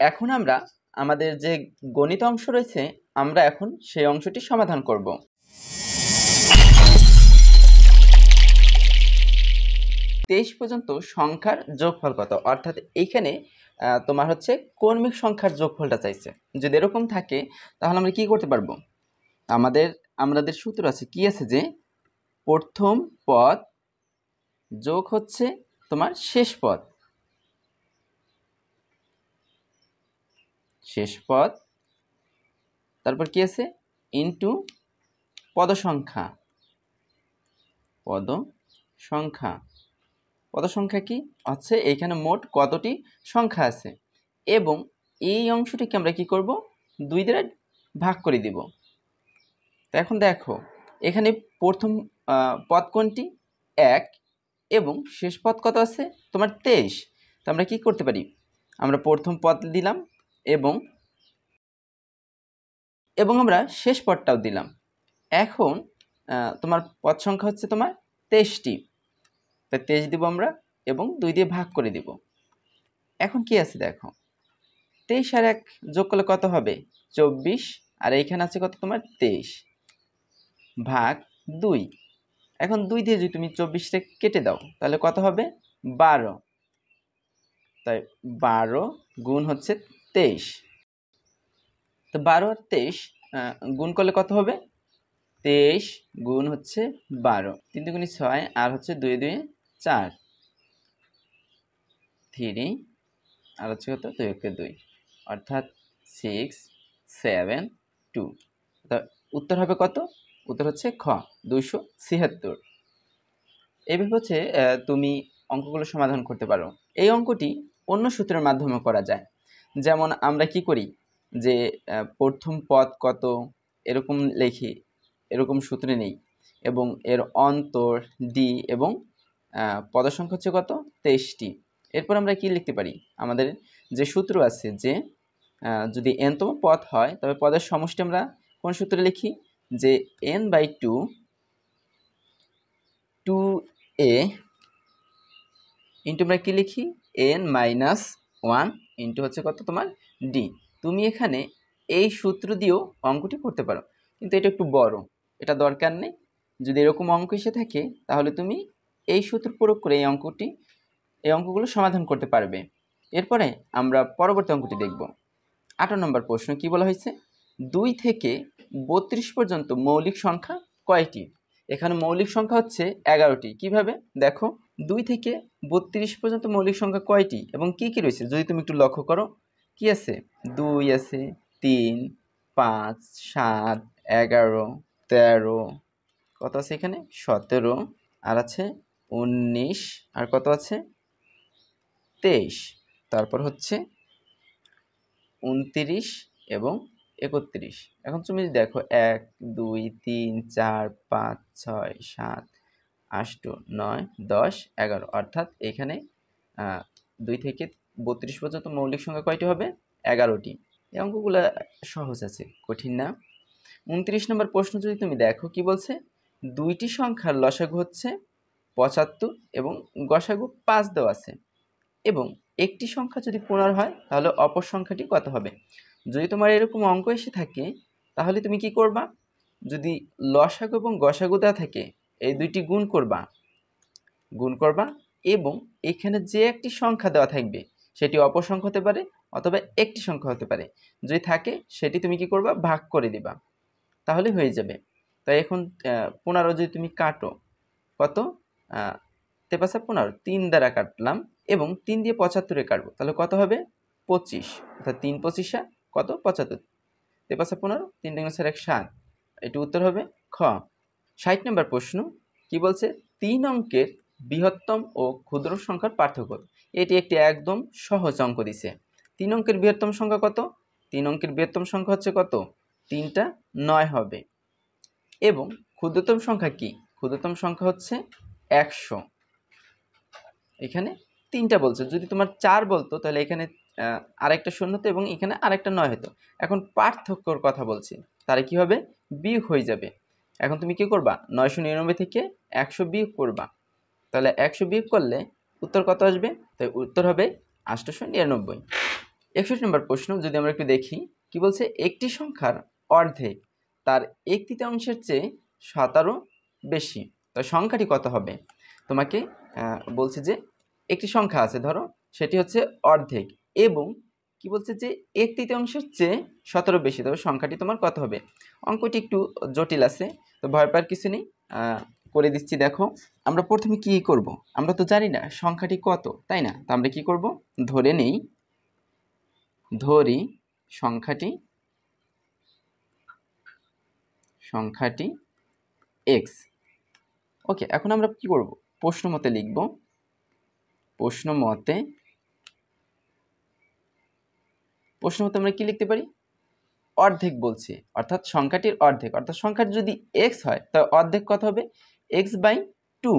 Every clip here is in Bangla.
এখন আমরা আমাদের যে গণিত অংশ রয়েছে আমরা এখন সেই অংশটি সমাধান করব। তেইশ পর্যন্ত সংখ্যার যোগফল কত, অর্থাৎ এইখানে তোমার হচ্ছে কর্মিক সংখ্যার যোগফলটা চাইছে। যদি এরকম থাকে তাহলে আমরা কি করতে পারবো, আমাদের সূত্র আছে, কি আছে যে প্রথম পদ যোগ হচ্ছে তোমার শেষ পদ, তারপর কি আছে ইনটু পদ সংখ্যা কি হচ্ছে এখানে মোট কতটি সংখ্যা আছে, এবং এই অংশটিকে আমরা কি করব 2 দ্বারা ভাগ করে দিব। তো এখন দেখো এখানে প্রথম পদ কোনটি 1 এবং শেষ পদ কত আছে তোমার 23। তো আমরা কি করতে পারি, আমরা প্রথম পদ দিলাম এবং আমরা শেষ পদটাও দিলাম। এখন তোমার পদ সংখ্যা হচ্ছে তোমার 23টি, তাই 23 দিব আমরা এবং 2 দিয়ে ভাগ করে দিব। এখন কি আছে দেখো 23 আর 1 যোগ করলে কত হবে 24, আর এইখানে আছে কত তোমার 23 ভাগ 2। এখন 2 দিয়ে যদি তুমি 24টা কেটে দাও তাহলে কত হবে 12, তাই 12 গুণ হচ্ছে 23। তো 12 আর 23 গুণ করলে কত হবে 23 গুণ হচ্ছে 12, 3 দুগুণে 6 আর হচ্ছে 2 2 4, 3 আর হচ্ছে কত 2 1 2, অর্থাৎ 6 7 2। উত্তর হবে কত, উত্তর হচ্ছে খ 276। এইভাবে হচ্ছে তুমি অঙ্কগুলো সমাধান করতে পারো। এই অঙ্কটি অন্য সূত্রের মাধ্যমে করা যায়, যেমন আমরা কি করি যে প্রথম পদ কত এরকম লিখি, এরকম সূত্রে নেই, এবং এর অন্তর ডি এবং পদ সংখ্যা হচ্ছে কত 23টি। এরপর আমরা কি লিখতে পারি, আমাদের যে সূত্র আছে যে যদি n-তম পদ হয় তবে পদের সমষ্টি আমরা কোন সূত্রে লিখি, যে n/2 2a ইন্টু আমরা কি লিখি n-1 ইন্টু হচ্ছে কত তোমার ডি। তুমি এখানে এই সূত্র দিয়েও অঙ্কটি করতে পারো, কিন্তু এটা একটু বড়, এটা দরকার নেই। যদি এরকম অঙ্ক এসে থাকে তাহলে তুমি এই সূত্র প্রয়োগ করে এই অঙ্কগুলো সমাধান করতে পারবে। এরপরে আমরা পরবর্তী অঙ্কটি দেখব। 18 নম্বর প্রশ্ন কি বলা হয়েছে, 2 থেকে 32 পর্যন্ত মৌলিক সংখ্যা কয়টি? এখানে মৌলিক সংখ্যা হচ্ছে 11টি। কিভাবে দেখো 2 থেকে 32 পর্যন্ত মৌলিক সংখ্যা কয়টি এবং কি কি রয়েছে যদি তুমি একটু লক্ষ্য করো, কি আছে 2 আছে, 3 5 7 11 13, কত আছে এখানে 17, আর আছে 19, আর কত আছে 23, তারপর হচ্ছে 29 এবং 31। এখন তুমি দেখো 1 2 3 4 5 6 7 8 9 10 11, অর্থাৎ এখানে 2 থেকে 32 পর্যন্ত মৌলিক সংখ্যা কয়টি হবে 11টি। এই অঙ্কগুলো সহজ আছে, কঠিন না। 29 নম্বর প্রশ্ন যদি তুমি দেখো কি বলছে, দুইটি সংখ্যার লসাগু হচ্ছে 75 এবং গসাগু 5 দেওয়া আছে, এবং একটি সংখ্যা যদি 15 হয় তাহলে অপর সংখ্যাটি কত হবে। যদি তোমার এরকম অঙ্ক এসে থাকে তাহলে তুমি কি করবা, যদি লসাগু এবং গসাগু দেওয়া থাকে এই দুইটি গুণ করবা এবং এখানে যে একটি সংখ্যা দেওয়া থাকবে সেটি অপর সংখ্যা হতে পারে অথবা একটি সংখ্যা হতে পারে, যদি থাকে সেটি তুমি কি করবা ভাগ করে দিবা, তাহলে হয়ে যাবে। তাই এখন 15 যদি তুমি কাটো কত 15 15, 3 দ্বারা কাটলাম এবং 3 দিয়ে 75 কাটবো তাহলে কত হবে 25, অর্থাৎ 3 25 কত 75, 15 15 3 × 4 = 7, এটি উত্তর হবে খ। 60 নম্বর প্রশ্ন কি বলছে, 3 অঙ্কের বৃহত্তম ও ক্ষুদ্র সংখ্যার পার্থক্য। এটি একটি একদম সহজ অঙ্ক দিছে। 3 অঙ্কের বৃহত্তম সংখ্যা কত, 3 অঙ্কের বৃহত্তম সংখ্যা হচ্ছে কত 3টা 9 হবে, এবং ক্ষুদ্রতম সংখ্যা কি, ক্ষুদ্রতম সংখ্যা হচ্ছে 100। এখানে 3টা বলছে, যদি তোমার 4 বলতো তাহলে এখানে আরেকটা শূন্য হতো এবং এখানে আরেকটা 9 হতো। এখন পার্থক্যর কথা বলছি, তাহলে কি হবে বিয়োগ হয়ে যাবে। এখন তুমি কি করবা 999 থেকে 100 বিয়োগ করবা, তাহলে 100 বিয়োগ করলে উত্তর কত আসবে, তাই উত্তর হবে 899। 61 নম্বর প্রশ্ন যদি আমরা একটু দেখি কি বলছে, একটি সংখ্যার অর্ধেক তার 1/3 চেয়ে 17 বেশি, তো সংখ্যাটি কত হবে? তোমাকে বলছে যে একটি সংখ্যা আছে, ধরো সেটি হচ্ছে অর্ধেক এবং কি বলছে যে 1/3 চেয়ে 17 বেশি, তবে সংখ্যাটি তোমার কত হবে? অঙ্কটি একটু জটিল আছে, তো ভয় পাওয়ার কিছু নেই, করে দিচ্ছি। দেখো আমরা প্রথমে কি করব, আমরা তো জানি না সংখ্যাটি কত, তাই না? তো আমরা কি করব, ধরি সংখ্যাটি x। ওকে, এখন আমরা কি করব, প্রশ্ন মতে লিখব। প্রশ্ন মতে আমরা কি লিখতে পারি? অর্ধেক বলছে, অর্থাৎ সংখ্যাটির অর্ধেক, অর্থাৎ সংখ্যাটি যদি x হয় তাহলে অর্ধেক কত হবে? x/2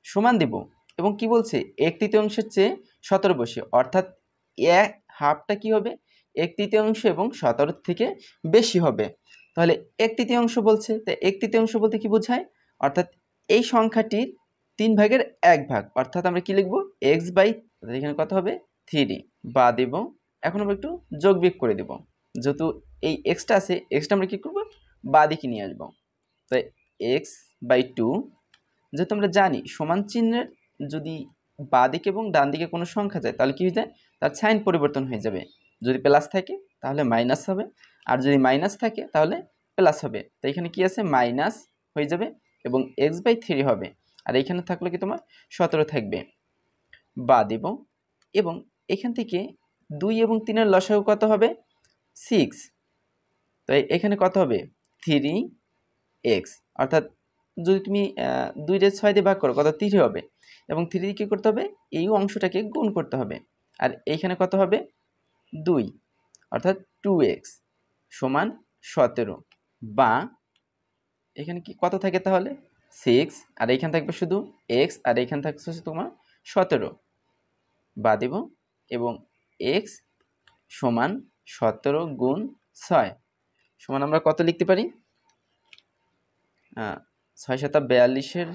সমান দেব, এবং কি বলছে 1/3 চেয়ে 17 বেশি, অর্থাৎ হাফটা কি হবে? 1/3 এবং 17 থেকে বেশি হবে। তাহলে 1/3 বলছে, তো 1/3 বলতে কি বোঝায়? অর্থাৎ এই সংখ্যাটির 3 ভাগের 1 ভাগ, অর্থাৎ আমরা কি লিখব? x/, এখানে কত হবে? 3 বা দেব। এখন আমরা একটু যোগ বিয়োগ করে দেব, যেহেতু এই এক্সটা আছে, এক্সটা আমরা কি করব? বা দিকে নিয়ে আসবো। তো x/2, যেহেতু আমরা জানি সমান চিহ্নের যদি বাঁ দিকে এবং ডান দিকে কোনো সংখ্যা যায় তাহলে কি হয়ে যায়? তার সাইন পরিবর্তন হয়ে যাবে। যদি প্লাস থাকে তাহলে মাইনাস হবে, আর যদি মাইনাস থাকে তাহলে প্লাস হবে। তো এখানে কি আছে? মাইনাস হয়ে যাবে এবং x/3 হবে, আর এখানে থাকলে কি তোমার 17 থাকবে, বা দেব। এবং এখান থেকে 2 এবং 3-এর লসাগু কত হবে? 6। তো এখানে কত হবে? 3x, অর্থাৎ যদি তুমি 2 6 দিয়ে ভাগ করো কত? 3 হবে, এবং 3 দিয়ে কী করতে হবে? এই অংশটাকে গুণ করতে হবে, আর এইখানে কত হবে? 2, অর্থাৎ 2x সমান 17, বা এখানে কি কত থাকে তাহলে? 6, আর এইখানে থাকবে শুধু x, আর এইখানে থাকছে তোমার 17, বা দেব, এবং x সমান 17 গুণ 6 সমান আমরা কত লিখতে পারি? 6 × 42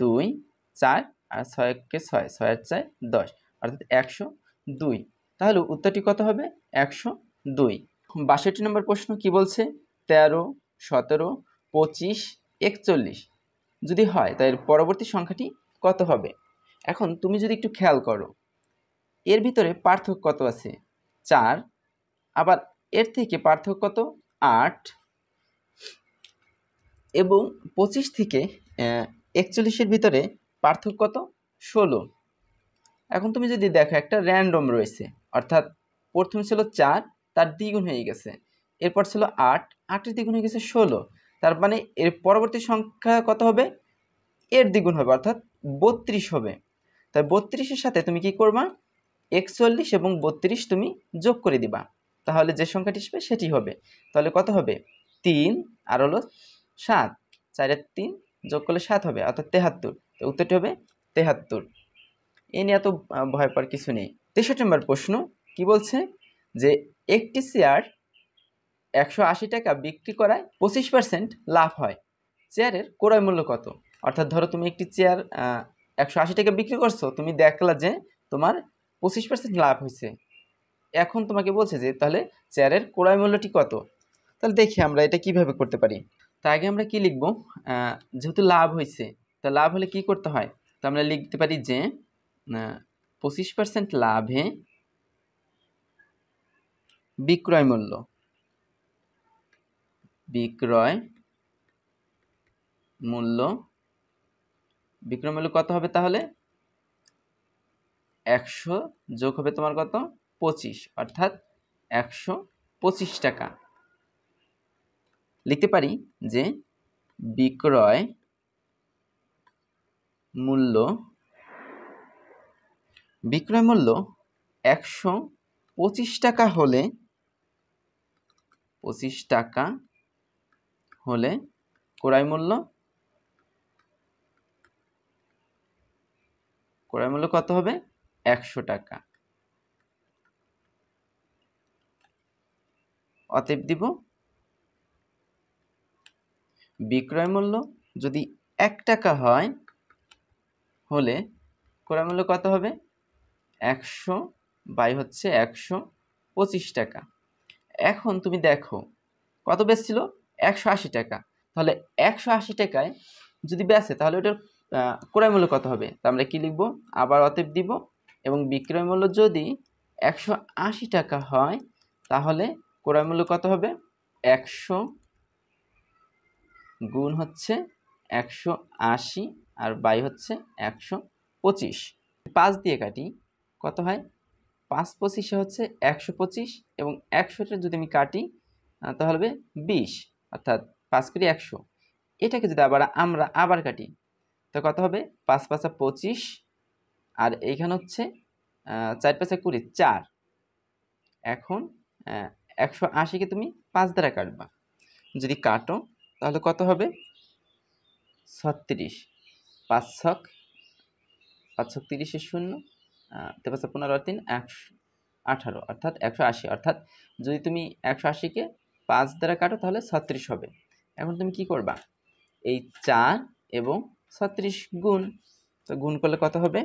2, 4, আর 6 কে 6, 6 আর 4 10, অর্থাৎ 102। তাহলে উত্তরটি কত হবে? 102। 62 নম্বর প্রশ্ন কি বলছে? 13, 17, 25, 41 যদি হয় তাহলে পরবর্তী সংখ্যাটি কত হবে? এখন তুমি যদি একটু খেয়াল করো, এর ভিতরে পার্থক্য কত আছে? 4, আবার এর থেকে পার্থক্য কত? 8, এবং 25 থেকে 41-এর ভিতরে পার্থক্য কত? 16। এখন তুমি যদি দেখো একটা র্যান্ডম রয়েছে, অর্থাৎ প্রথম ছিল 4, তার দ্বিগুণ হয়ে গেছে, এরপর ছিল 8, 8-এর দ্বিগুণ হয়ে গেছে 16, তার মানে এর পরবর্তী সংখ্যা কত হবে? এর দ্বিগুণ হবে, অর্থাৎ 32 হবে। তাই 32-এর সাথে তুমি কি করবা? 41 এবং 32 তুমি যোগ করে দিবা, তাহলে যে সংখ্যাটি আসবে সেটি হবে। তাহলে কত হবে? 3 আর হলো 7, 4 আর 3 যোগ করলে 7 হবে, অর্থাৎ 73। তো উত্তরটি হবে 73। এ নিয়ে এত ভয় পাওয়ার কিছু নেই। 63 নম্বর প্রশ্ন কি বলছে? যে একটি চেয়ার 180 টাকা বিক্রি করায় 25% লাভ হয়, চেয়ারের ক্রয় মূল্য কত? অর্থাৎ ধরো তুমি একটি চেয়ার 180 টাকা বিক্রি করছো, তুমি দেখলা যে তোমার 25% লাভ হয়েছে। এখন তোমাকে বলছে যে তাহলে চেয়ারের ক্রয় মূল্যটি কত? তাহলে দেখি আমরা এটা কিভাবে করতে পারি। তার আগে আমরা কি লিখব? যেহেতু লাভ হয়েছে, তা লাভ হলে কি করতে হয়? তো আমরা লিখতে পারি যে 25% লাভে বিক্রয় মূল্য কত হবে? তাহলে 100 যোগ হবে তোমার কত? 25, অর্থাৎ 125 টাকা। লিখতে পারি যে বিক্রয় মূল্য 125 টাকা হলে ক্রয় মূল্য কত হবে? 100 টাকা। অতএব দিব বিক্রয় মূল্য যদি 1 টাকা হয় হলে ক্রয় মূল্য কত হবে? 100 বাই হচ্ছে 100 25 টাকা। এখন তুমি দেখো কত বেচছিল 180 টাকা। তাহলে 180 টাকায় যদি বেচে তাহলে ওটার ক্রয় মূল্য কত হবে? তা আমরা কি লিখব? আবার অতএব দিব এবং বিক্রয় মূল্য যদি 180 টাকা হয় তাহলে ক্রয় মূল্য কত হবে? 100 গুণ হচ্ছে 180 আর বাই হচ্ছে 125। 5 দিয়ে কাটি কত হয়? 5 25 হচ্ছে 125 এবং 100টা যদি আমি কাটি তাহলে হবে 20, অর্থাৎ 5 করে 100। এটাকে যদি আমরা আবার কাটি তো কত হবে? 5 5 25 আর এইখানে হচ্ছে 4 5 20, 4। এখন 180কে তুমি 5 দ্বারা কাটবা। যদি কাটো তাহলে কত হবে? 36। 5 ছক 30 এর 0, 5 15 আর 3 18, অর্থাৎ 180। অর্থাৎ যদি তুমি 180কে 5 দ্বারা কাটো তাহলে 36 হবে। এখন তুমি কি করবা? এই 4 এবং 36 গুণ, তো গুণ করলে কত হবে?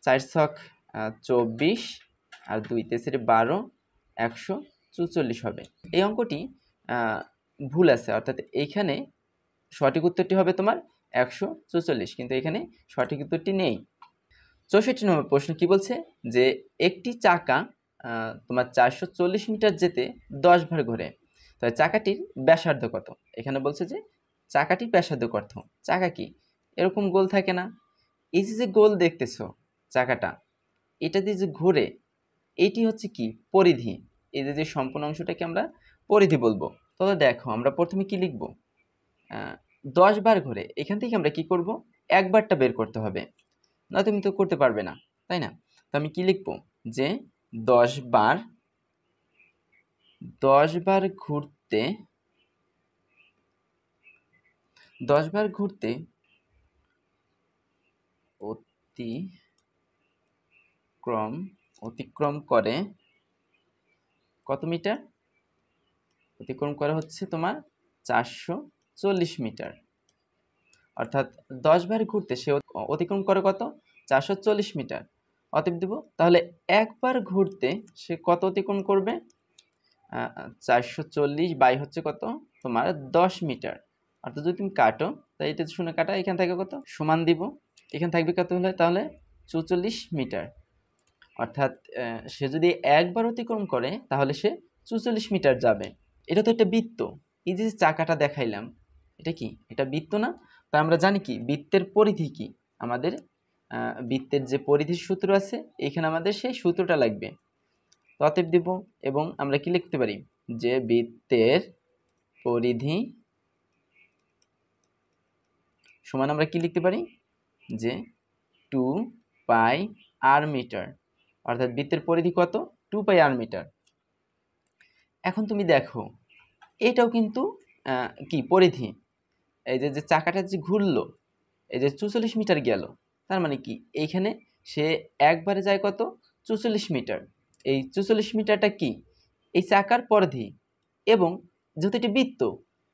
4 ছক 24 আর 2 তেসের 12, 144 হবে। এই অঙ্কটি ভুল আছে, অর্থাৎ এইখানে সঠিক উত্তরটি হবে তোমার 144, কিন্তু এখানে সঠিক উত্তরটি নেই। 64 নম্বর প্রশ্ন কি বলছে? যে একটি চাকা তোমার 440 মিটার যেতে 10 বার ঘোরে, তাহলে চাকাটির ব্যাসার্ধ কত? এখানে বলছে যে চাকাটির ব্যাসার্ধ কত। চাকা কি এরকম গোল থাকে না? এই যে গোল দেখতেছো চাকাটা, এটা দিয়ে যে ঘোরে, এটি হচ্ছে কি পরিধি। এই যে সম্পূর্ণ অংশটাকে আমরা পরিধি বলবো। তাহলে দেখো আমরা প্রথমে কি লিখব? 10 বার ঘোরে, এখান থেকে আমরা কি করব? একবারটা বের করতে হবে, না তুমি তো করতে পারবে না, তাই না? তো আমি কি লিখব? যে 10 বার ঘুরতে 10 বার ঘুরতে অতিক্রম করে কত মিটার? অতিক্রম করে হচ্ছে তোমার 440 মিটার। অর্থাৎ 10 বার ঘুরতে সে অতিক্রম করে কত? 440 মিটার। অতএব দেব তাহলে একবার ঘুরতে সে কত অতিক্রম করবে? 440 বাই হচ্ছে কত তোমার 10 মিটার। অর্থাৎ যদি তুমি কাটো, তাই এটা শুনে কাটা, এখান থেকে কত সমান দিব, এখানে থাকবে কত হলে? তাহলে 44 মিটার। অর্থাৎ সে যদি একবার অতিক্রম করে তাহলে সে 44 মিটার যাবে। এটা তো একটা বৃত্ত। এই যে চাকাটা দেখাইলাম, এটা কি? এটা বৃত্ত না? তো আমরা জানি কি বৃত্তের পরিধি কি? আমাদের বৃত্তের যে পরিধির সূত্র আছে, এখানে আমাদের সেই সূত্রটা লাগবে। অতএব দিব এবং আমরা কি লিখতে পারি? যে বৃত্তের পরিধি সমান আমরা কি লিখতে পারি? যে 2 পাই আর মিটার। অর্থাৎ বৃত্তের পরিধি কত? 2 পাই আর মিটার। এখন তুমি দেখো এটাও কিন্তু কি পরিধি। এই যে চাকাটা যে ঘুরলো, এই যে 44 মিটার গেল, তার মানে কি এইখানে সে একবারে যায় কত? 44 মিটার। এই 44 মিটারটা কি? এই চাকার পরিধি, এবং যেহেতু এটি বৃত্ত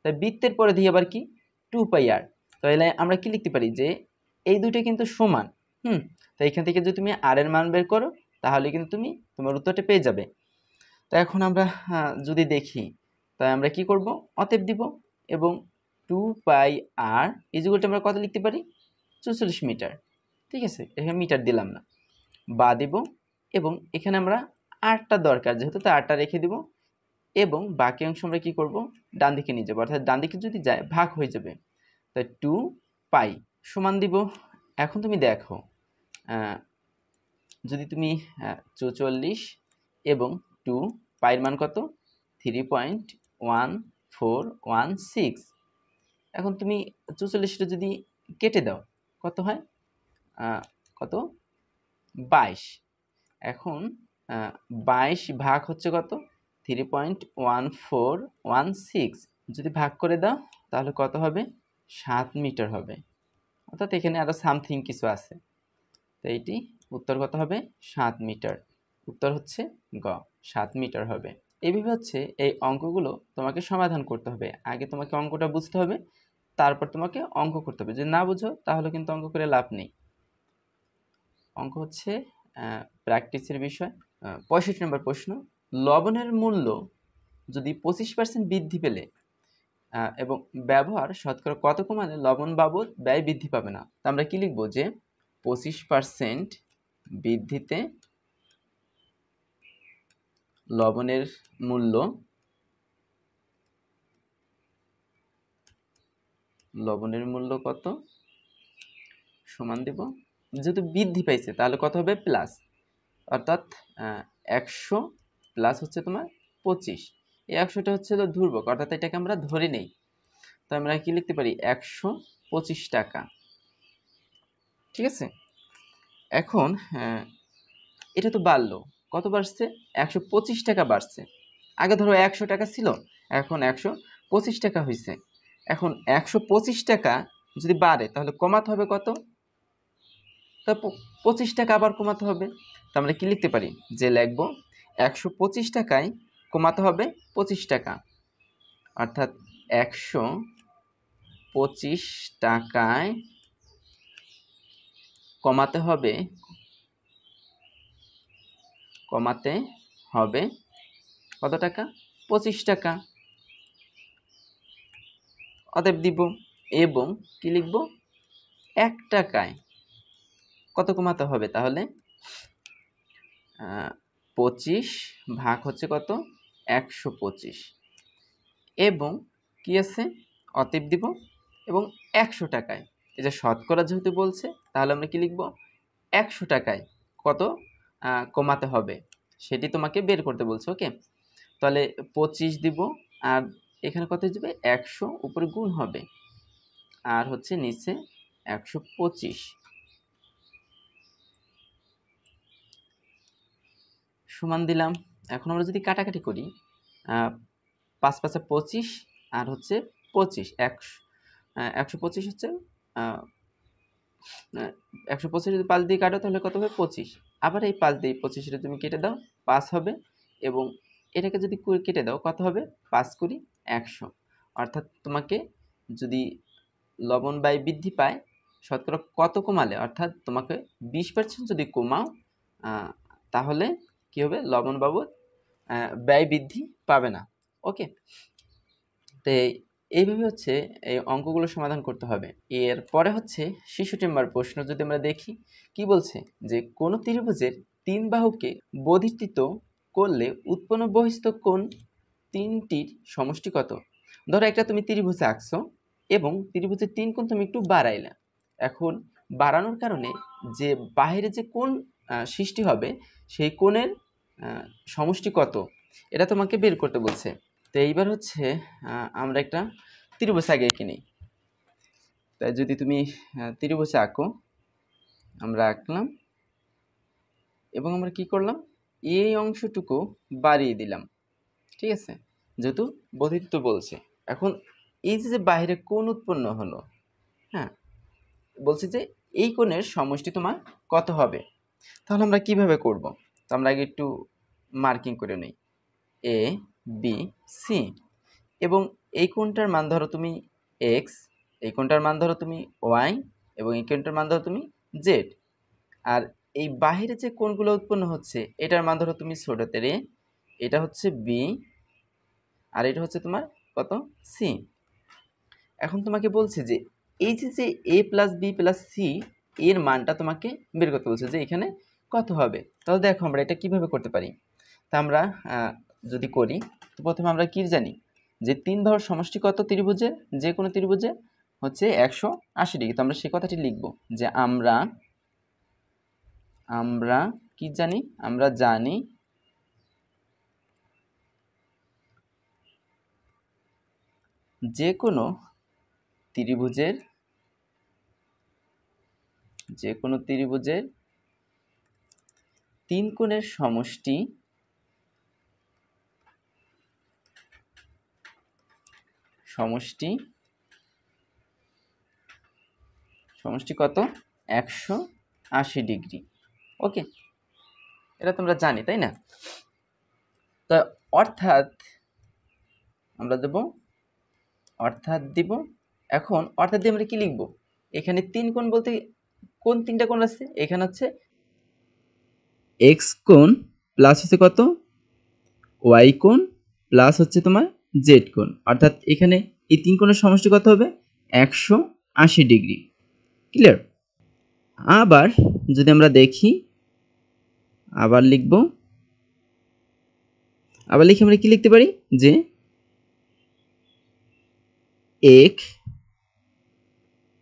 তাই বৃত্তের পরিধি আবার কি? 2 পাই আর। তাহলে আমরা কি লিখতে পারি? যে এই দুটো কিন্তু সমান। তো এখান থেকে যদি তুমি আর এর মান বের করো তাহলে কিন্তু তুমি তোমার উত্তরটা পেয়ে যাবে। তো এখন আমরা যদি দেখি, তাই আমরা কি করব? অতএব দিব এবং 2 পাই আর ইকুয়াল আমরা কত লিখতে পারি? 44 মিটার। ঠিক আছে, এখানে মিটার দিলাম না, বা দিব এবং এখানে আমরা আরটা দরকার যেহেতু, তো আরটা রেখে দিব এবং বাকি অংশ আমরা কি করব? ডান দিকে নিয়ে যাবো, অর্থাৎ ডান দিকে যদি যায় ভাগ হয়ে যাবে। তাই 2 পাই সমান দিব। এখন তুমি দেখো যদি তুমি 44 এবং 2 পাইয়ের মান কত? 3.1416। এখন তুমি 44টা যদি কেটে দাও কত হয়? কত? 22। এখন 22 ভাগ হচ্ছে কত? 3.1416 যদি ভাগ করে দাও তাহলে কত হবে? 7 মিটার হবে। অর্থাৎ এখানে আরো সামথিং কিছু আছে, তো এইটি উত্তর কত হবে? 7 মিটার। উত্তর হচ্ছে গ, 7 মিটার হবে। এইভাবে হচ্ছে এই অঙ্কগুলো তোমাকে সমাধান করতে হবে। আগে তোমাকে অঙ্কটা বুঝতে হবে, তারপর তোমাকে অঙ্ক করতে হবে। যদি না বুঝো তাহলে কিন্তু অঙ্ক করে লাভ নেই। অঙ্ক হচ্ছে প্র্যাকটিসের বিষয়। 65 নম্বর প্রশ্ন, লবণের মূল্য যদি 25% বৃদ্ধি পেলে এবং ব্যবহার শতকরা কত কমালে লবণ বাবদ ব্যয় বৃদ্ধি পাবে না। তো আমরা কি লিখব যে 25% বৃদ্ধিতে লবণের মূল্য কত সমান দেব, যেহেতু বৃদ্ধি পাইছে তাহলে কত হবে প্লাস, অর্থাৎ 100 প্লাস হচ্ছে তোমার 25, এই 100টা হচ্ছে ধ্রুবক, অর্থাৎ এটাকে আমরা ধরে নেই। তো আমরা কি লিখতে পারি 125 টাকা। ঠিক আছে, এখন এটা তো বাড়লো, কত বাড়ছে 125 টাকা বাড়ছে। আগে ধরো 100 টাকা ছিল, এখন 125 টাকা হয়েছে। এখন 125 টাকা যদি বাড়ে তাহলে কমাতে হবে কত, তা 25 টাকা আবার কমাতে হবে। তো আমরা কি লিখতে পারি যে লিখব 125 টাকায় কমাতে হবে 25 টাকা, অর্থাৎ 125 টাকায় কমাতে হবে কত টাকা, 25 টাকা। অতএব দিব এবং কি লিখব 1 টাকায় কত কমাতে হবে, তাহলে 25 ভাগ হচ্ছে কত 125 এবং কি আছে অতএব দিব এবং 100 টাকায়, এই যে শতকরা যেহেতু বলছে তাহলে আমরা কি লিখব 100 টাকায় কত কমাতে হবে সেটি তোমাকে বের করতে বলছে। ওকে, তাহলে 25 দিব আর এখানে কত যাবে 100 উপরে গুণ হবে আর হচ্ছে নিচে 125 সমান দিলাম। এখন আমরা যদি কাটাকাটি করি 5 5 25 আর হচ্ছে 25, 125 হচ্ছে 125 যদি 5 দিয়ে কাটো তাহলে কত হবে 25, আবার এই 5 দিয়ে 25 তুমি কেটে দাও 5 হবে এবং এটাকে যদি কেটে দাও কত হবে 5 কুড়ি 100, অর্থাৎ তোমাকে যদি লবণ ব্যয় বৃদ্ধি পায় শতকরা কত কমালে, অর্থাৎ তোমাকে 20% যদি কমাও তাহলে কি হবে লবণ বাবদ ব্যয় বৃদ্ধি পাবে না। ওকে, তো এইভাবে হচ্ছে এই অঙ্কগুলো সমাধান করতে হবে। এর পরে হচ্ছে 66 নম্বর প্রশ্ন যদি আমরা দেখি কি বলছে যে কোন ত্রিভুজের 3 বাহুকে বর্ধিত করলে উৎপন্ন বহিস্থ কোণ তিনটির সমষ্টি কত। ধরো একটা তুমি ত্রিভুজ আঁকছো এবং ত্রিভুজের 3 কোণ তুমি একটু বাড়াইলা, এখন বাড়ানোর কারণে যে বাহিরে যে কোণ সৃষ্টি হবে সেই কোণের সমষ্টি কত এটা তোমাকে বের করতে বলছে। তো এইবার হচ্ছে আমরা একটা ত্রিভুজ আগে এঁকে নিই। তাই যদি তুমি ত্রিভুজ আঁকো, আমরা আঁকলাম এবং আমরা কি করলাম এই অংশটুকু বাড়িয়ে দিলাম। ঠিক আছে, যেহেতু বর্ধিত বলছে। এখন এই যে বাইরে কোণ উৎপন্ন হলো, হ্যাঁ বলছে যে এই কোণের সমষ্টি তোমার কত হবে, তাহলে আমরা কিভাবে করব। তো আমরা আগে একটু মার্কিং করে নিই এ বি সি এবং এই কোণটার মান ধরো তুমি এক্স, এই কোণটার মান ধরো তুমি ওয়াই এবং এই কোণটার মান ধরো তুমি জেড। আর এই বাহিরে যে কোণগুলো উৎপন্ন হচ্ছে এটার মান ধরো তুমি ছোটতে রে, এটা হচ্ছে বি আর এটা হচ্ছে তোমার কত সি। এখন তোমাকে বলছে যে এই যে এ প্লাস বি প্লাস সি এর মানটা তোমাকে বের করতে বলছে যে এখানে কত হবে। তাহলে দেখো আমরা এটা কিভাবে করতে পারি। তা আমরা যদি করি তো প্রথমে আমরা কি জানি যে 3 বাহুর সমষ্টি কত ত্রিভুজের, যে কোনো ত্রিভুজে হচ্ছে 180 ডিগ্রি। তো আমরা সেই কথাটি লিখব যে আমরা কি জানি, আমরা জানি যে কোনো ত্রিভুজের 3 কোণের সমষ্টি কত 180 ডিগ্রি। ওকে, এটা তোমরা জানি তাই না। তো অর্থাৎ আমরা দেব দিব, এখন অর্থাৎ দিয়ে আমরা কি লিখব, এখানে 3 কোণ বলতে কোন 3টা কোণ আছে, এখানে হচ্ছে এক্স কোণ প্লাস হচ্ছে কত ওয়াই কোণ প্লাস হচ্ছে তোমার জেড কোণ, অর্থাৎ এখানে এই তিন কোণের সমষ্টি কত হবে 180 ডিগ্রি। ক্লিয়ার? আবার যদি আমরা দেখি, আবার লিখব, আবার লিখে আমরা কি লিখতে পারি যে এক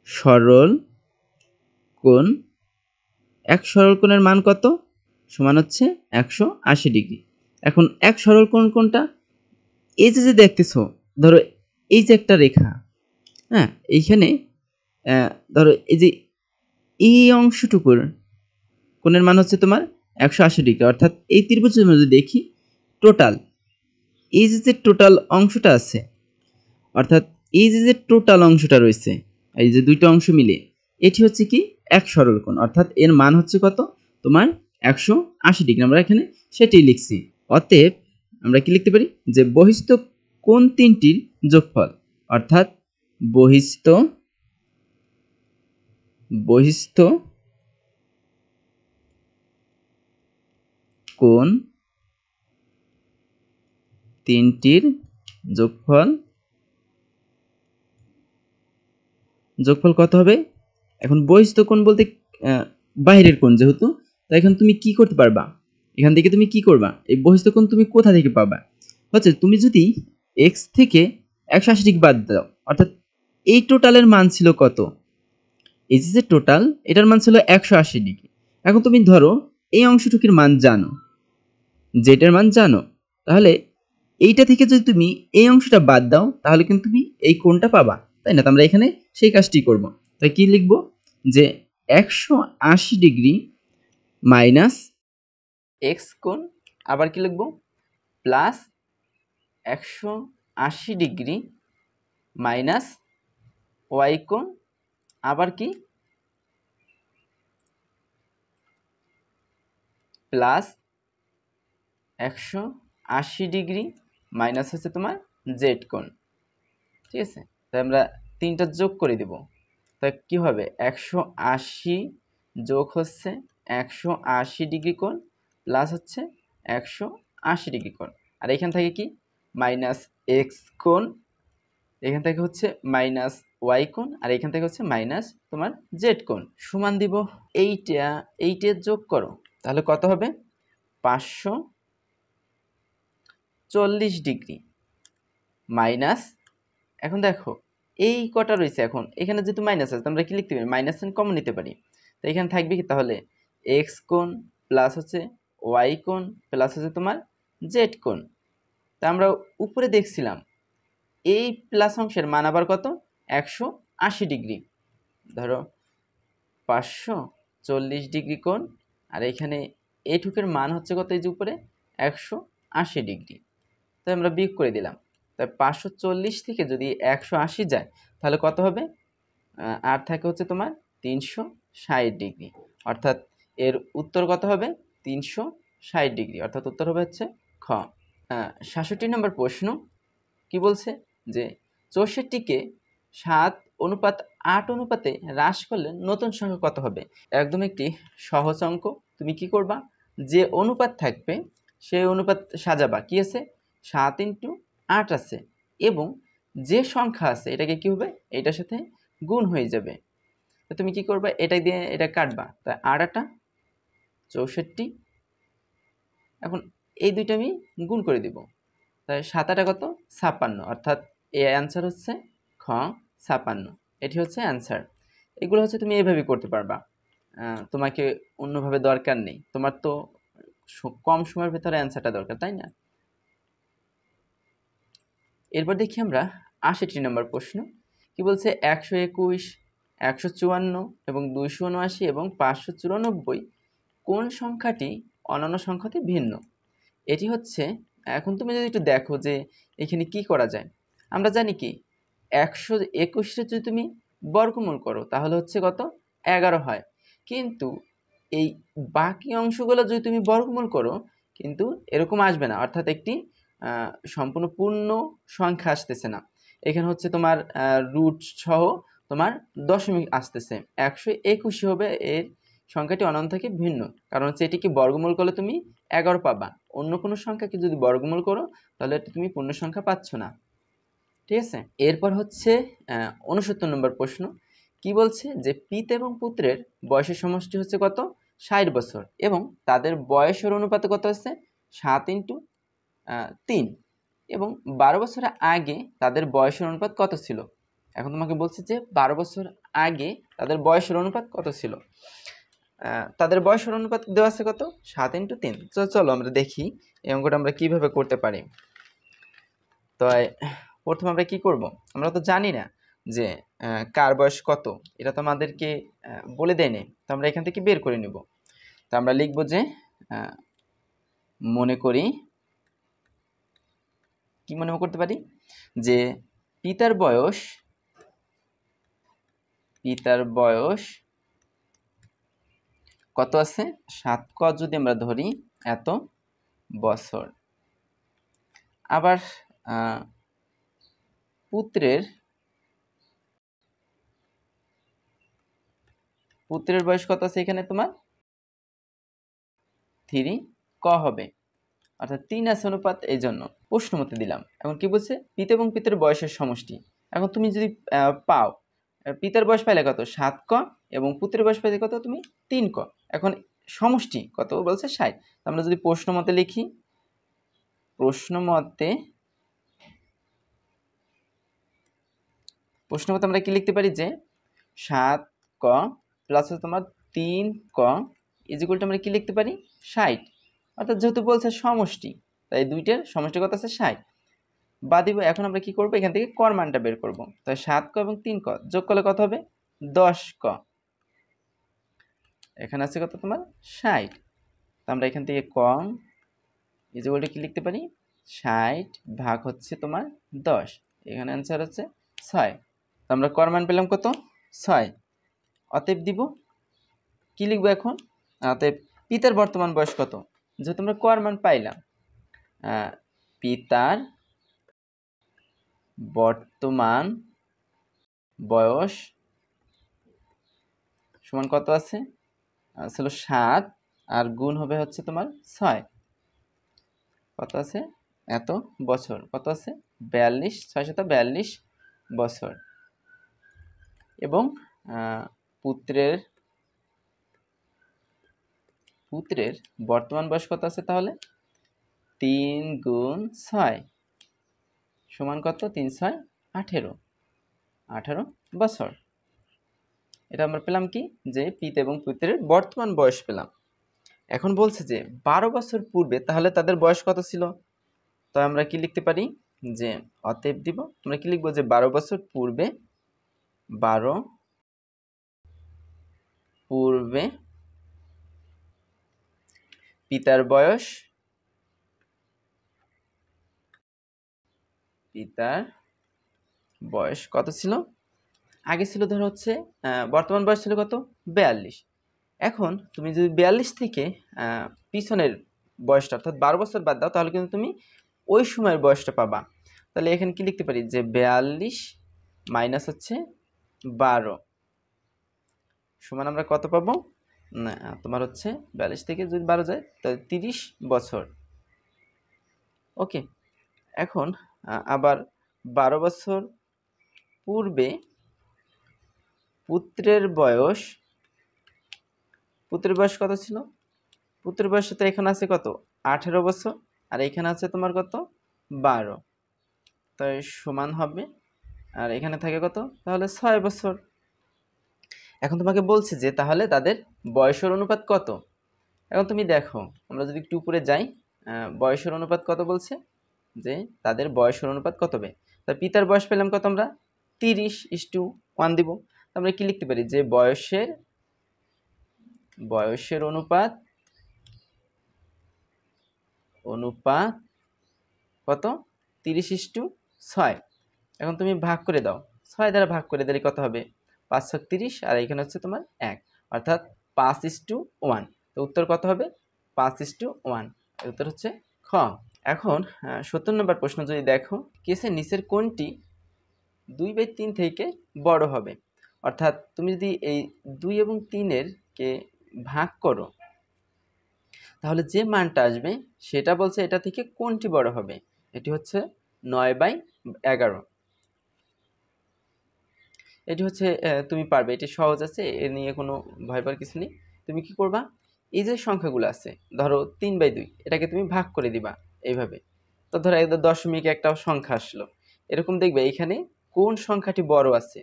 সরল কোণ, এক সরল কোণের মান কত সমান হচ্ছে 180 ডিগ্রি। এখন এক সরল কোণ কোনটা? এই যে দেখতেছো, ধরো এই যে একটা রেখা, হ্যাঁ, এইখানে ধরো এই যে এই অংশটুকুর কোণের মান হচ্ছে তোমার 180 ডিগ্রি, অর্থাৎ এই ত্রিভুজের মধ্যে দেখি টোটাল এই যে টোটাল অংশটা আছে, অর্থাৎ এই যে টোটাল অংশটা রয়েছে, এই যে দুইটা অংশ মিলে এটি হচ্ছে কি এক সরল কোণ, অর্থাৎ এর মান হচ্ছে কত তোমার 180 ডিগ্রি। আমরা এখানে সেটাই লিখছি। অতএব আমরা কি লিখতে পারি যে বহিস্থ কোণ তিনটির যোগফল, অর্থাৎ বহিস্থ কোণ তিনটির যোগফল কত হবে? এখন বহিস্থ কোণ বলতে বাইরের কোণ যেহেতু, তাই এখন তুমি কি করতে পারবা, এখান থেকে তুমি কি করবা, এই বহিস্থ কোণ তুমি কোথা থেকে পাবা? হচ্ছে তুমি যদি এক্স থেকে 180 ডিগ্রি বাদ দাও, অর্থাৎ এই টোটালের মান ছিল কত, এই যে টোটাল এটার মান ছিল 180 ডিগ্রি। এখন তুমি ধরো এই অংশটুকুর মান জানো, যেটার মান জানো, তাহলে এইটা থেকে যদি তুমি এই অংশটা বাদ দাও তাহলে কিন্তু তুমি এই কোণটা পাবা, তাই না? তো আমরা এখানে সেই কাজটি করব। তাই কি লিখব যে 180 ডিগ্রি মাইনাস এক্স কোণ, আবার কি লিখব প্লাস 180 ডিগ্রি মাইনাস ওয়াই কোণ, আবার কি প্লাস 180 ডিগ্রি মাইনাস হচ্ছে তোমার জেড কোণ। ঠিক আছে, তাই আমরা তিনটা যোগ করে দেব। তাই কি হবে 180 যোগ হচ্ছে 180 ডিগ্রি কোণ প্লাস হচ্ছে 180 ডিগ্রি কোণ, আর এখান থেকে কি মাইনাস এক্স কোণ, এখান থেকে হচ্ছে মাইনাস ওয়াই কোণ, আর এখান থেকে হচ্ছে মাইনাস তোমার জেড কোণ, সমান দিব এইটা যোগ করো, তাহলে কত হবে 540 ডিগ্রি মাইনাস, এখন দেখো এই কটা রয়েছে, এখন এখানে যেহেতু মাইনাস আছে আমরা কি লিখতে পারি মাইনাস সাইন কমন নিতে পারি। তো এখানে থাকবে কি তাহলে এক্স কোণ প্লাস হচ্ছে ওয়াই কোণ প্লাস হচ্ছে তোমার জেড কোণ। তা আমরা উপরে দেখছিলাম এই প্লাস অংশের মান আবার কত 180 ডিগ্রি, ধরো 540 ডিগ্রি কোণ, আর এখানে এইটুকের মান হচ্ছে কত এই যে উপরে 180 ডিগ্রি। তাই আমরা বিয়োগ করে দিলাম, তাই 540 থেকে যদি 180 যায় তাহলে কত হবে, আর থাকে হচ্ছে তোমার 360 ডিগ্রি, অর্থাৎ এর উত্তর কত হবে 360 ডিগ্রি, অর্থাৎ উত্তর হবে হচ্ছে খ। 67 নম্বর প্রশ্ন কি বলছে যে 64কে 7:8 অনুপাতে হ্রাস করলে নতুন সংখ্যা কত হবে? একদম একটি সহজ অঙ্ক। তুমি কি করবা, যে অনুপাত থাকবে সেই অনুপাত সাজাবা, কি আছে 7 × 8 আছে, এবং যে সংখ্যা আছে এটাকে কি হবে এটার সাথে গুণ হয়ে যাবে। তো তুমি কি করবা, এটা দিয়ে এটা কাটবা, তাই 8 × 64, এখন এই দুইটা আমি গুণ করে দিব, তাই 7 × কত 56, অর্থাৎ এর অ্যান্সার হচ্ছে খ 56, এটি হচ্ছে অ্যান্সার। এগুলো হচ্ছে তুমি এইভাবে করতে পারবা, তোমাকে অন্যভাবে দরকার নেই, তোমার তো কম সময়ের ভেতরে অ্যান্সারটা দরকার, তাই না? এরপর দেখি আমরা 68 নম্বর প্রশ্ন কি বলছে, 121, 154 এবং 279 এবং 594 কোন সংখ্যাটি অন্যান্য সংখ্যাতে ভিন্ন? এটি হচ্ছে, এখন তুমি যদি একটু দেখো যে এখানে কি করা যায়, আমরা জানি কি 121 যদি তুমি বর্গমূল করো তাহলে হচ্ছে কত 11 হয়, কিন্তু এই বাকি অংশগুলো যদি তুমি বর্গমূল করো কিন্তু এরকম আসবে না, অর্থাৎ একটি সম্পূর্ণ পূর্ণ সংখ্যা আসতেছে না, এখানে হচ্ছে তোমার রুট সহ তোমার দশমিক আসতেছে, 121 হবে এর সংখ্যাটি অনন্ত থেকে ভিন্ন, কারণ হচ্ছে এটিকে বর্গমূল করলে তুমি 11 পাবা, অন্য কোনো সংখ্যাকে যদি বর্গমূল করো তাহলে তুমি পূর্ণ সংখ্যা পাচ্ছ না। ঠিক আছে, এরপর হচ্ছে 69 নম্বর প্রশ্ন। কি বলছে যে পিতা এবং পুত্রের বয়সের সমষ্টি হচ্ছে কত? 60 বছর, এবং তাদের বয়সের অনুপাতে কত আছে? 7 × 3, এবং 12 বছরের আগে তাদের বয়সের অনুপাত কত ছিল? এখন তোমাকে বলছে যে 12 বছর আগে তাদের বয়সের অনুপাত কত ছিল। তাদের বয়সের অনুপাত দেওয়া আছে কত? 7 × 3। তো চলো আমরা দেখি এই অঙ্কটা আমরা কিভাবে করতে পারি। তো প্রথমে আমরা কি করব, আমরা তো জানি না যে কার বয়স কত, এটা তো আমাদেরকে বলে দেয় না, তো আমরা এখান থেকে বের করে নেব। তো আমরা লিখব যে মনে করি, কি মনে করতে পারি, যে পিতার বয়স কত আছে? 7 ক যদি আমরা ধরি এত বছর। আবার পুত্রের বয়স কত আছে? এখানে তোমার 3 ক হবে, অর্থাৎ 3 আছে অনুপাত, এই জন্য প্রশ্ন মতে দিলাম। এখন কি বলছে? পিতা এবং পিতার বয়সের সমষ্টি। এখন তুমি যদি পাও, পিতার বয়স পাইলে কত? 7 ক, এবং পুত্রের বয়স পাইলে কত? তুমি 3 ক। এখন সমষ্টি কত বলছে? 60। আমরা যদি প্রশ্ন মতে লিখি, প্রশ্ন মতে আমরা কি লিখতে পারি, যে 7 ক প্লাস তোমার 3 ক ইকুয়াল টু আমরা কি লিখতে পারি? 60। অর্থাৎ যেহেতু বলছে সমষ্টি, তাই দুইটার সমষ্টি কত আছে? 60 বা দিব। এখন আমরা কি করব, এখান থেকে কর মানটা বের করব। তাই 7 ক এবং 3 ক যোগ করলে কত হবে? 10 ক। এখানে আছে কত? তোমার 60। তো আমরা এখান থেকে কম ইকুয়াল টু কি লিখতে পারি? 60 ভাগ হচ্ছে তোমার 10। এখানে অ্যান্সার হচ্ছে 6। তো আমরা কর মান পেলাম কত? 6। অতএব দিব, কি লিখবো এখন? অতএব পিতার বর্তমান বয়স কত? যেহেতু আমরা কর মান পাইলাম, পিতার বর্তমান বয়স সমান কত আছে? ছিল 7, আর গুণ হবে হচ্ছে তোমার 6। কত আছে? এত বছর। কত আছে? 42, 6 × 7 = 42 বছর। এবং পুত্রের বর্তমান বয়স কত আছে তাহলে? 3 × 6 সমান কত? 3 × 6 = 18 বছর। এটা আমরা পেলাম কি, যে পিতা এবং পুত্রের বর্তমান বয়স পেলাম। এখন বলছে যে 12 বছর পূর্বে তাহলে তাদের বয়স কত ছিল? তো আমরা কি লিখতে পারি, যে অতএব দিব, আমরা কি লিখবো, যে 12 বছর পূর্বে, 12 পূর্বে পিতার বয়স কত ছিল? আগে ছিল ধর হচ্ছে বর্তমান বয়স ছিল কত? 42। এখন তুমি যদি 42 থেকে পিছনের বয়সটা অর্থাৎ 12 বছর বাদ দাও, তাহলে কিন্তু তুমি ওই সময়ের বয়সটা পাবা। তাহলে এখানে কি লিখতে পারি, যে 42 মাইনাস হচ্ছে 12 সমান আমরা কত পাবো? না, তোমার হচ্ছে 42 থেকে যদি 12 যায় তাহলে 30 বছর। ওকে, এখন আবার 12 বছর পূর্বে পুত্রের বয়স কত ছিল? পুত্রের বয়স তো এখানে আছে কত? 18 বছর, আর এখানে আছে তোমার কত? 12। তাই সমান হবে, আর এখানে থাকে কত? তাহলে 6 বছর। এখন তোমাকে বলছে যে তাহলে তাদের বয়সের অনুপাত কত? এখন তুমি দেখো, আমরা যদি একটু উপরে যাই, বয়সের অনুপাত কত বলছে, যে তাদের বয়সের অনুপাত কত হবে? তা পিতার বয়স পেলাম কত? আমরা 30:1 দিব। আমরা কি লিখতে পারি, যে বয়সের অনুপাত কত? 30:6। এখন তুমি ভাগ করে দাও, 6 দ্বারা ভাগ করে দিলে কত হবে? 5 × 30, আর এখানে হচ্ছে তোমার 1, অর্থাৎ 5:1। তো উত্তর কত হবে? 5:1। উত্তর হচ্ছে খ। এখন 70 নম্বর প্রশ্ন যদি দেখো, কেসের নিচের কোনটি 2/3 থেকে বড় হবে? অর্থাৎ তুমি যদি এই 2 এবং 3 কে ভাগ করো, তাহলে যে মানটা আসবে সেটা বলছে এটা থেকে কোনটি বড় হবে। এটি হচ্ছে 9/11। এটি হচ্ছে তুমি পারবে, এটি সহজ আছে, এ নিয়ে কোনো ভয় পাওয়ার কিছু নেই। তুমি কি করবা, এই যে সংখ্যাগুলো আছে ধরো 3/2, এটাকে তুমি ভাগ করে দিবা এইভাবে। তো ধরো একদম দশমিক একটা সংখ্যা আসলো, এরকম দেখবে এখানে কোন সংখ্যাটি বড় আছে।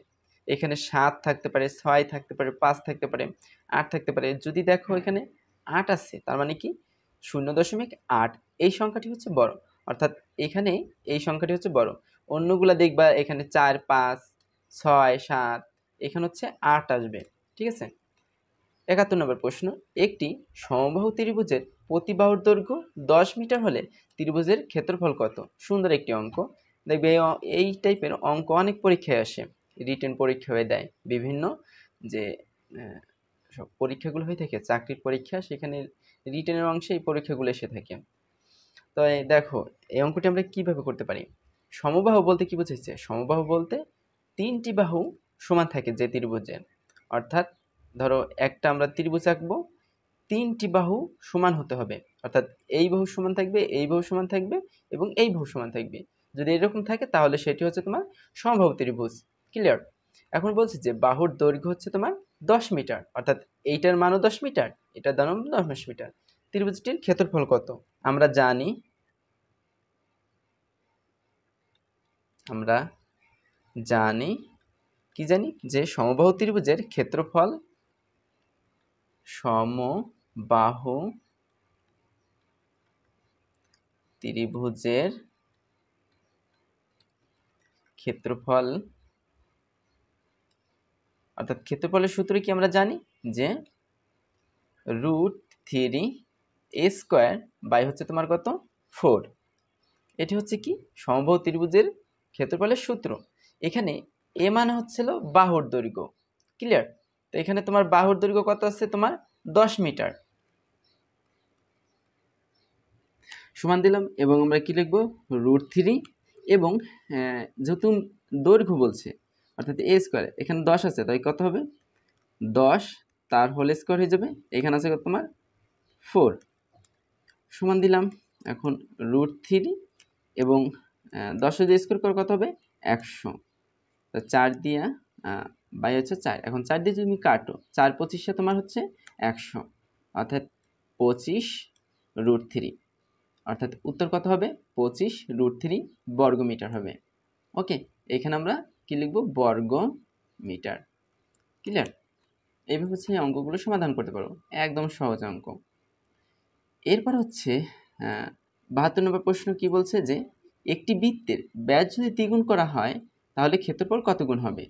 এখানে 7 থাকতে পারে, 6 থাকতে পারে, 5 থাকতে পারে, 8 থাকতে পারে। যদি দেখো এখানে 8 আছে, তার মানে কি 0.8 এই সংখ্যাটি হচ্ছে বড়, অর্থাৎ এখানে এই সংখ্যাটি হচ্ছে বড়। অন্যগুলা দেখবা এখানে 4, 5, 6, 7, এখানে হচ্ছে 8 আসবে। ঠিক আছে। 71 নম্বর প্রশ্ন, একটি সমবাহু ত্রিভুজের প্রতি বাহুর দৈর্ঘ্য 10 মিটার হলে ত্রিভুজের ক্ষেত্রফল কত? সুন্দর একটি অঙ্ক। দেখবে এই টাইপের অঙ্ক অনেক পরীক্ষায় আসে, রিটেন পরীক্ষা হয়ে দেয়, বিভিন্ন যে সব পরীক্ষাগুলো হয়ে থাকে চাকরির পরীক্ষা, সেখানে রিটেনের অংশে এই পরীক্ষাগুলো এসে থাকে। তো দেখো এই অঙ্কটি আমরা কিভাবে করতে পারি। সমবাহু বলতে কি বুঝাইছে? সমবাহু বলতে 3টি বাহু সমান থাকে যে ত্রিভুজের, অর্থাৎ ধরো একটা আমরা ত্রিভুজ আঁকবো, 3টি বাহু সমান হতে হবে, অর্থাৎ এই বাহু সমান থাকবে, এই বাহু সমান থাকবে এবং এই বাহু সমান থাকবে। যদি এরকম থাকে তাহলে সেটি হচ্ছে তোমার সমবাহু ত্রিভুজ। ক্লিয়ার? এখন বলছি যে বাহুর দৈর্ঘ্য হচ্ছে তোমার 10 মিটার, অর্থাৎ এইটার মানও 10 মিটার, এটার দামও 10 মিটার। ত্রিভুজটির ক্ষেত্রফল কত? আমরা জানি কি জানি যে সমবাহু ত্রিভুজের ক্ষেত্রফল, সমবাহু ত্রিভুজের ক্ষেত্রফল, অর্থাৎ ক্ষেত্রফলের সূত্র কি আমরা জানি যে √3a² বাই হচ্ছে তোমার কত 4। এটি হচ্ছে কি সমবাহু ত্রিভুজের ক্ষেত্রফলের সূত্র। এখানে এ মানে হচ্ছিল বাহুর দৈর্ঘ্য। ক্লিয়ার? তো এখানে তোমার বাহুর দৈর্ঘ্য কত আছে তোমার 10 মিটার, সমান দিলাম এবং আমরা কি লিখবো √3 এবং যেহেতু দৈর্ঘ্য বলছে অর্থাৎ a², এখানে 10 আছে তাই কত হবে 10 তার হোল স্কয়ার হয়ে যাবে, এখানে আছে কত তোমার 4, সমান দিলাম। এখন √3 এবং 10 যদি স্কয়ার করে কত হবে 100, তো 4 দিয়া বাই হচ্ছে 4, এখন 4 দিয়ে যদি কাটো 4 25 তোমার হচ্ছে 100, অর্থাৎ 25√3, অর্থাৎ উত্তর কত হবে 25√3 বর্গ মিটার হবে। ওকে, এখানে আমরা কি লিখব বর্গ মিটার। ক্লিয়ার? এইভাবে হচ্ছে অঙ্কগুলো সমাধান করতে পারবো, একদম সহজ অঙ্ক। এরপর হচ্ছে 72 নম্বর প্রশ্ন কি বলছে যে একটি বৃত্তের ব্যাস যদি দ্বিগুণ করা হয় তাহলে ক্ষেত্রফল কত গুণ হবে।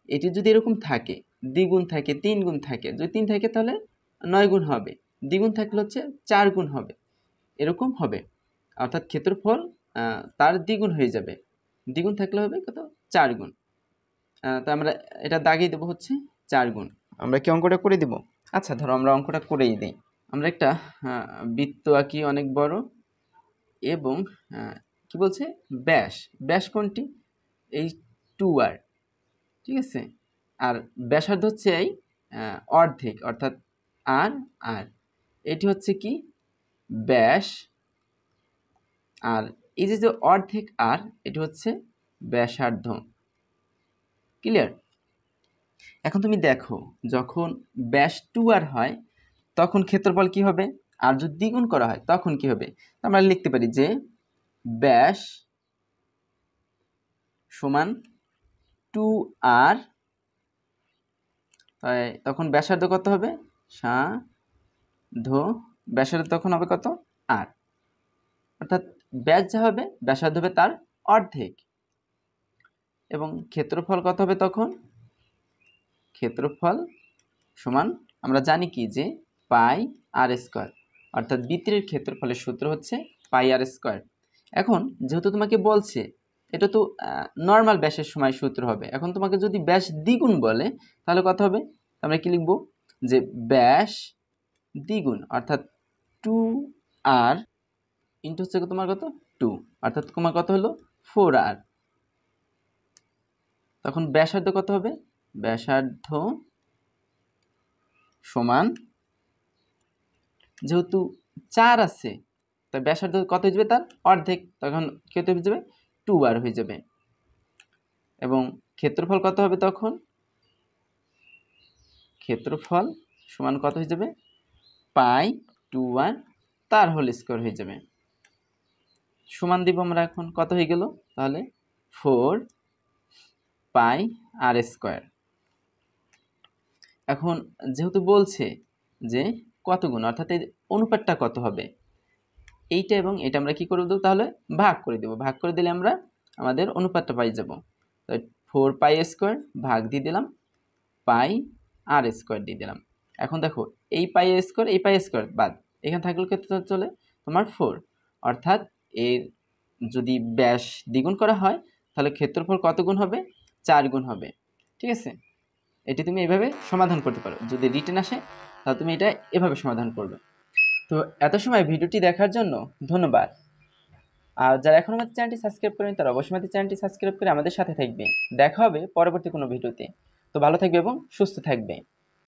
এটি যদি এরকম থাকে, দ্বিগুণ থাকে, 3 গুণ থাকে, যদি 3 থাকে তাহলে 9 গুণ হবে, দ্বিগুণ থাকলে হচ্ছে 4 গুণ হবে, এরকম হবে, অর্থাৎ ক্ষেত্রফল তার দ্বিগুণ হয়ে যাবে। দ্বিগুণ থাকলে হবে কত 4 গুণ। তো আমরা এটা দাগিয়ে দেবো হচ্ছে 4 গুণ। আমরা কি অঙ্কটা করে দিব? আচ্ছা ধরো আমরা অঙ্কটা করেই দিই। আমরা একটা বৃত্ত আঁকি অনেক বড় এবং কি বলছে ব্যাস, ব্যাস কোনটি এই 2r, ঠিক আছে, আর ব্যাসার্ধ হচ্ছে এই অর্ধেক, অর্থাৎ আর আর এটি হচ্ছে কি ব্যাস, আর এই যে অর্ধেক আর এটি হচ্ছে ব্যাসার্ধ। ক্লিয়ার? এখন তুমি দেখো যখন ব্যাস 2r হয় তখন ক্ষেত্রফল কি হবে, আর যদি দ্বিগুণ করা হয় তখন কি হবে। আমরা লিখতে পারি যে ব্যাস সমান 2r, তখন ব্যাসার্ধ কত হবে ব্যাসার্ধ তখন হবে কত আর, অর্থাৎ ব্যাস যা হবে ব্যাসার্ধ হবে তার অর্ধেক, এবং ক্ষেত্রফল কত হবে তখন, ক্ষেত্রফল সমান আমরা জানি কি যে πr², অর্থাৎ বৃত্তের ক্ষেত্রফলের সূত্র হচ্ছে πr²। এখন যেহেতু তোমাকে বলছে এটা তো নর্মাল ব্যাসের সময় সূত্র হবে, এখন তোমাকে যদি ব্যাস দ্বিগুণ বলে তাহলে কত হবে, আমরা কি লিখব যে ব্যাস দ্বিগুণ, অর্থাৎ 2r ইন্টু হচ্ছে তোমার কত 2, অর্থাৎ তোমার কত হলো 4r, তখন ব্যাসার্ধ কত হবে, ব্যাসার্ধ সমান যেহেতু 4 আছে, তাই ব্যাসার্ধ কত হয়ে যাবে? তার অর্ধেক। তখন কত হয়ে যাবে? 2r হয়ে যাবে। এবং ক্ষেত্রফল কত হবে তখন? ক্ষেত্রফল সমান কত হয়ে যাবে? পাই 2r তার হোল স্কোয়ার হয়ে যাবে। সমান দিব আমরা এখন, কত হয়ে গেল তাহলে? 4 পাই আর স্কোয়ার। এখন যেহেতু বলছে যে কত গুণ, অর্থাৎ এই অনুপাতটা কত হবে, এইটা এবং এটা আমরা কি করে দেবো? তাহলে ভাগ করে দেবো। ভাগ করে দিলে আমরা আমাদের অনুপাতটা পাই যাব। তাই 4 পাই স্কোয়ার ভাগ দিয়ে দিলাম পাই আর স্কোয়ার দিয়ে দিলাম। এখন দেখো, এই পাই স্কোয়ার এই পাই স্কোয়ার বাদ, এখানে থাকলে কত চলে? তোমার 4। অর্থাৎ এর যদি ব্যাস দ্বিগুণ করা হয় তাহলে ক্ষেত্রফল কত গুণ হবে? 4 গুণ হবে। ঠিক আছে, এটি তুমি এভাবে সমাধান করতে পারো। যদি রিটেন আসে তাহলে তুমি এটা এভাবে সমাধান করবে। তো এত সময় ভিডিওটি দেখার জন্য ধন্যবাদ। আর যারা এখনো আমাদের চ্যানেলটি সাবস্ক্রাইব করেন তারা অবশ্যই আমাদের চ্যানেলটি সাবস্ক্রাইব করে আমাদের সাথে থাকবে। দেখা হবে পরবর্তী কোনো ভিডিওতে। তো ভালো থাকবে এবং সুস্থ থাকবে।